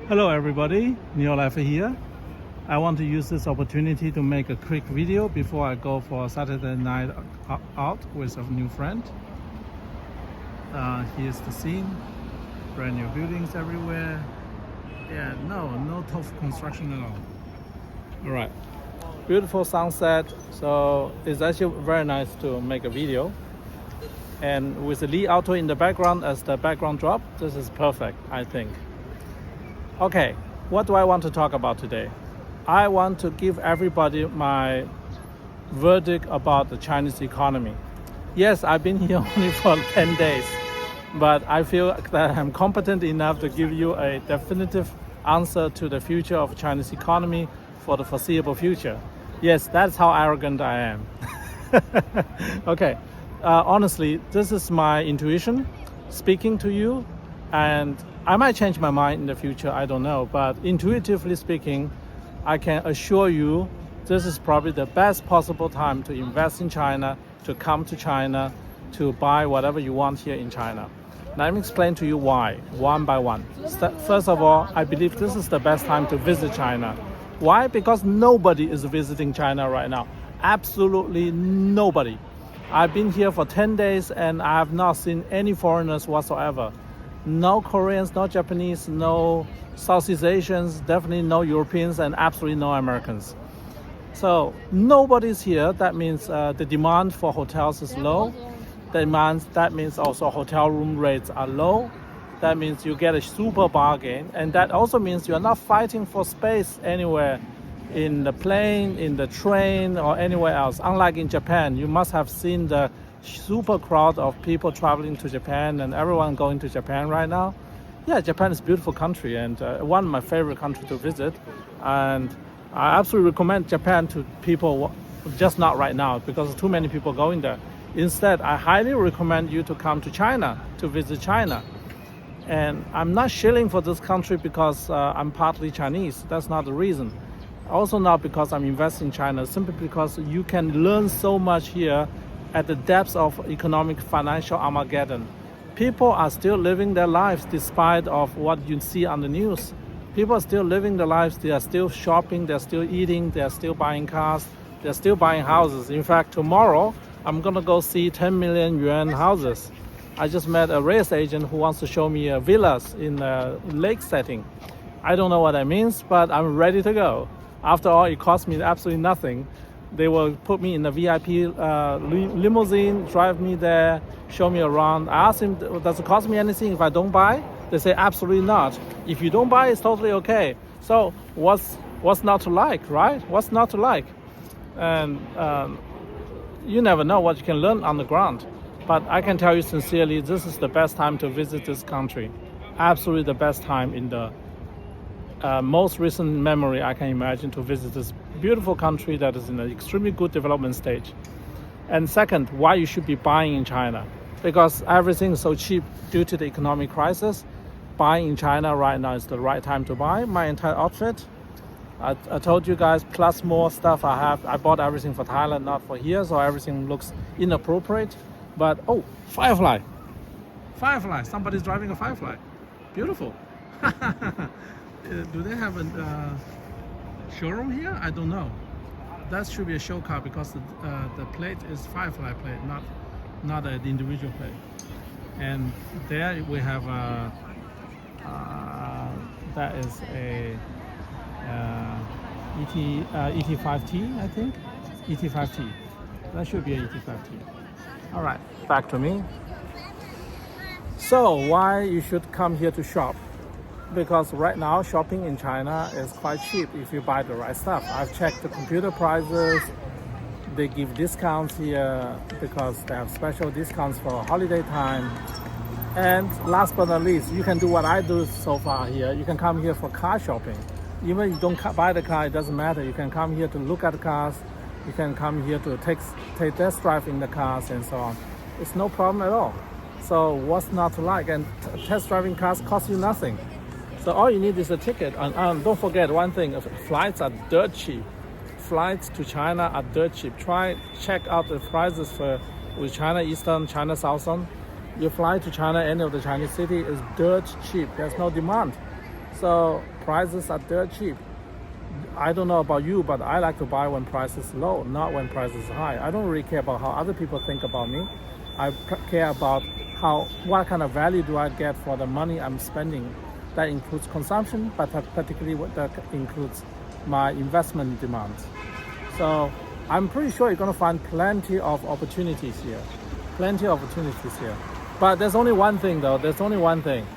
Hello everybody, NIO here. I want to use this opportunity to make a quick video before I go for a Saturday night out with a new friend. Here's the scene, brand new buildings everywhere. Yeah, no tough construction at all. All right, beautiful sunset. So it's actually very nice to make a video. And with the Li Auto in the background as the background drop, this is perfect, I think. Okay, what do I want to talk about today? I want to give everybody my verdict about the Chinese economy. Yes, I've been here only for 10 days, but I feel that I'm competent enough to give you a definitive answer to the future of Chinese economy for the foreseeable future. Yes, that's how arrogant I am. Okay, honestly, this is my intuition speaking to you, and I might change my mind in the future, I don't know, but intuitively speaking, I can assure you this is probably the best possible time to invest in China, to come to China, to buy whatever you want here in China. Now let me explain to you why, one by one. First of all, I believe this is the best time to visit China. Why? Because nobody is visiting China right now. Absolutely nobody. I've been here for 10 days and I have not seen any foreigners whatsoever. No Koreans, no Japanese, no Southeast Asians, definitely no Europeans, and absolutely no Americans. So nobody's here. That means the demand for hotels is low. That means also hotel room rates are low. That means you get a super bargain. And that also means you're not fighting for space anywhere in the plane, in the train, or anywhere else. Unlike in Japan, you must have seen the super crowd of people traveling to Japan and everyone going to Japan right now. Yeah, Japan is a beautiful country and one of my favorite countries to visit. And I absolutely recommend Japan to people, just not right now because too many people going there. Instead, I highly recommend you to come to China, to visit China. And I'm not shilling for this country because I'm partly Chinese. That's not the reason. Also not because I'm investing in China, simply because you can learn so much here at the depths of economic financial Armageddon. People are still living their lives despite of what you see on the news. People are still living their lives, they are still shopping, they're still eating, they're still buying cars, they're still buying houses. In fact, tomorrow, I'm gonna go see 10 million yuan houses. I just met a real estate agent who wants to show me villas in a lake setting. I don't know what that means, but I'm ready to go. After all, it cost me absolutely nothing. They will put me in the VIP limousine, drive me there, show me around. I asked him, does it cost me anything if I don't buy? They say, absolutely not. If you don't buy, it's totally okay. So what's not to like, right? What's not to like? And you never know what you can learn on the ground. But I can tell you sincerely, this is the best time to visit this country. Absolutely the best time in the most recent memory I can imagine to visit this beautiful country that is in an extremely good development stage. And second, why you should be buying in China. Because everything is so cheap due to the economic crisis. Buying in China right now is the right time to buy. My entire outfit, I told you guys, plus more stuff I have. I bought everything for Thailand, not for here, so everything looks inappropriate. But, oh, Firefly. Firefly, somebody's driving a Firefly. Beautiful. Do they have a showroom here? I don't know. That should be a show car because the plate is Firefly plate, not an individual plate. And there we have that is a ET5T, I think. ET5T. That should be a ET5T. All right, back to me. So why you should come here to shop? Because right now shopping in China is quite cheap if you buy the right stuff. I've checked the computer prices. They give discounts here because they have special discounts for holiday time. And last but not least, you can do what I do so far here. You can come here for car shopping. Even if you don't buy the car, it doesn't matter. You can come here to look at the cars. You can come here to take test drive in the cars and so on. It's no problem at all. So what's not to like? And test driving cars cost you nothing. So all you need is a ticket. And don't forget one thing, flights are dirt cheap. Flights to China are dirt cheap. Check out the prices with China Eastern, China Southern. You fly to China, any of the Chinese city is dirt cheap. There's no demand. So prices are dirt cheap. I don't know about you, but I like to buy when price is low, not when price is high. I don't really care about how other people think about me. I care about what kind of value do I get for the money I'm spending. That includes consumption, but particularly that includes my investment demands. So I'm pretty sure you're going to find plenty of opportunities here. Plenty of opportunities here. But there's only one thing though, there's only one thing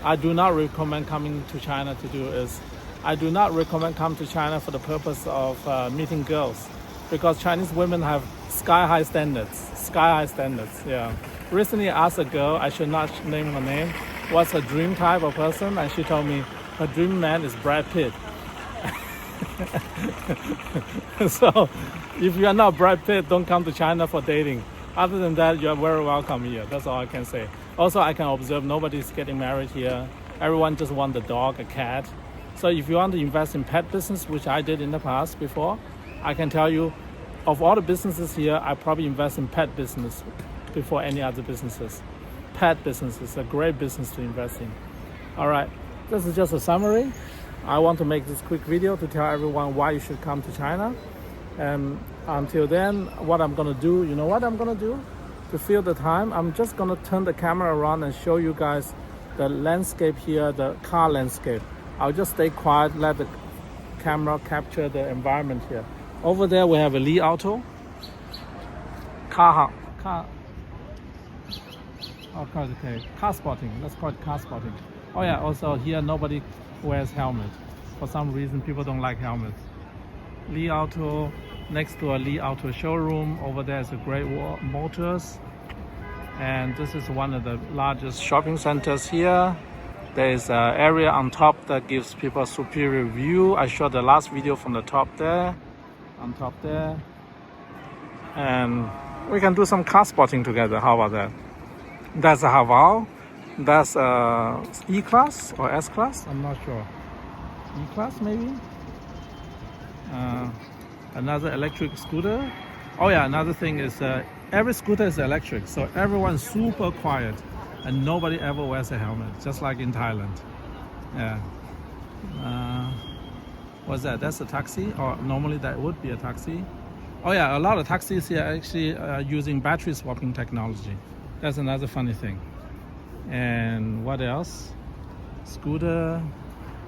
I do not recommend coming to China to do is I do not recommend come to China for the purpose of meeting girls, because Chinese women have sky-high standards. Sky-high standards, yeah. Recently I asked a girl, I should not name her name, what's her dream type of person, and she told me her dream man is Brad Pitt. So if you are not Brad Pitt, don't come to China for dating. Other than that, you are very welcome here. That's all I can say. Also, I can observe nobody's getting married here. Everyone just wants a dog, a cat. So if you want to invest in pet business, which I did in the past before, I can tell you, of all the businesses here, I probably invest in pet business before any other businesses. Pet business is a great business to invest in. All right, this is just a summary. I want to make this quick video to tell everyone why you should come to China. And until then, what I'm gonna do, you know what I'm gonna do? To fill the time, I'm just gonna turn the camera around and show you guys the landscape here, the car landscape. I'll just stay quiet, let the camera capture the environment here. Over there we have a Li Auto. Car spotting, let's call it car spotting. Oh yeah, also here nobody wears helmet. For some reason people don't like helmets. Li Auto, next to a Li Auto showroom. Over there is a Great Wall Motors. And this is one of the largest shopping centers here. There is an area on top that gives people a superior view. I showed the last video from the top there, on top there. And we can do some car spotting together. How about that? That's a Haval. That's a E-Class or S-Class. I'm not sure. E-Class maybe? Another electric scooter. Oh yeah, another thing is every scooter is electric. So everyone's super quiet. And nobody ever wears a helmet, just like in Thailand. Yeah. What's that? That's a taxi, or normally that would be a taxi. Oh yeah, a lot of taxis here are actually using battery swapping technology. That's another funny thing. And what else? Scooter.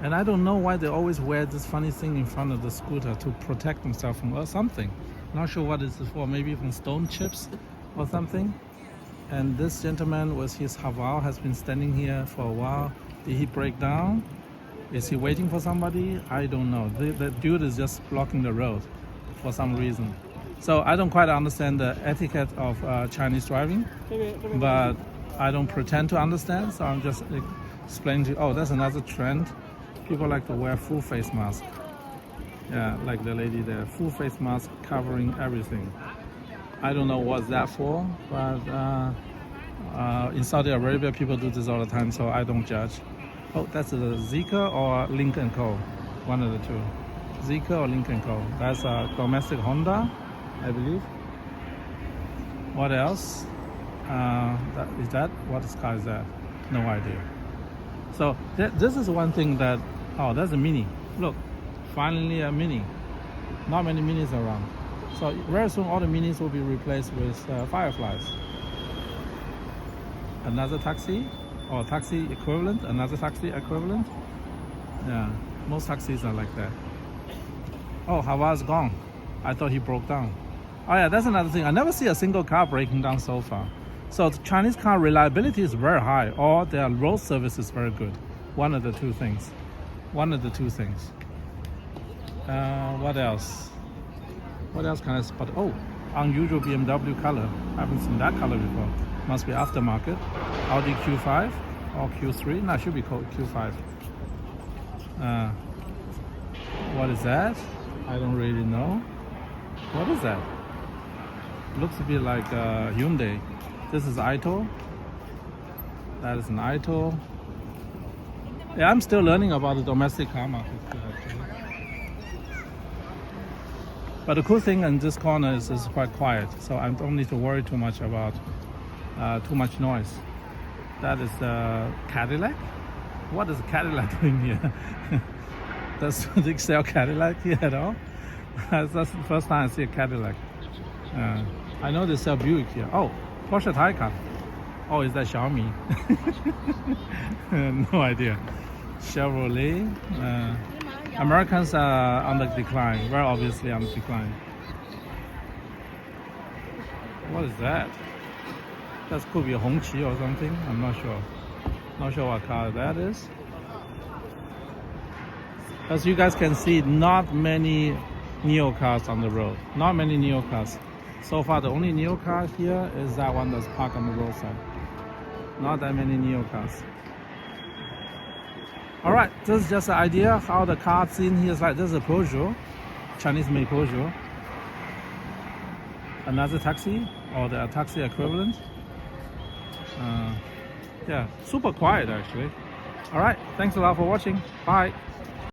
And I don't know why they always wear this funny thing in front of the scooter to protect themselves from something. Not sure what this is for, maybe from stone chips or something. And this gentleman with his Haval has been standing here for a while. Did he break down? Is he waiting for somebody? I don't know. The dude is just blocking the road for some reason. So I don't quite understand the etiquette of Chinese driving, but I don't pretend to understand. So I'm just explaining to you. Oh, that's another trend. People like to wear full face mask. Yeah, like the lady there, full face mask covering everything. I don't know what's that for, but in Saudi Arabia people do this all the time, so I don't judge. Oh, that's a Zeekr or Lynk & Co. One of the two. Zeekr or Lynk & Co. That's a domestic Honda, I believe. What else? What car is that? No idea. So this is one thing that, oh, that's a Mini. Look, finally a Mini. Not many Minis around. So very soon all the Minis will be replaced with Fireflies. Another taxi, or taxi equivalent, another taxi equivalent. Yeah, most taxis are like that. Oh, Hava's gone. I thought he broke down. Oh yeah, that's another thing. I never see a single car breaking down so far. So the Chinese car reliability is very high, or their road service is very good. One of the two things. One of the two things. What else? What else can I spot? Oh, unusual BMW color. I haven't seen that color before. Must be aftermarket. Audi Q5 or Q3. No, it should be called Q5. What is that? I don't really know. What is that? Looks a bit like Hyundai. This is Ito. That is an Ito. Yeah, I'm still learning about the domestic car market actually. But the cool thing in this corner is it's quite quiet, so I don't need to worry too much about too much noise. That is the Cadillac. What is Cadillac doing here? Does they sell Cadillac here at all? That's the first time I see a Cadillac. I know they sell Buick here. Oh, Porsche Taycan. Oh, is that Xiaomi? No idea. Chevrolet. Americans are on the decline. Very obviously on the decline. What is that? That could be a Hongqi or something. I'm not sure. Not sure what car that is. As you guys can see, not many NIO cars on the road. Not many NIO cars. So far, the only NIO car here is that one that's parked on the roadside. Not that many NIO cars. All right, this is just an idea how the car scene here is like. This is a Peugeot, Chinese-made Peugeot. Another taxi, or the taxi equivalent. Yeah, super quiet actually. All right, thanks a lot for watching. Bye.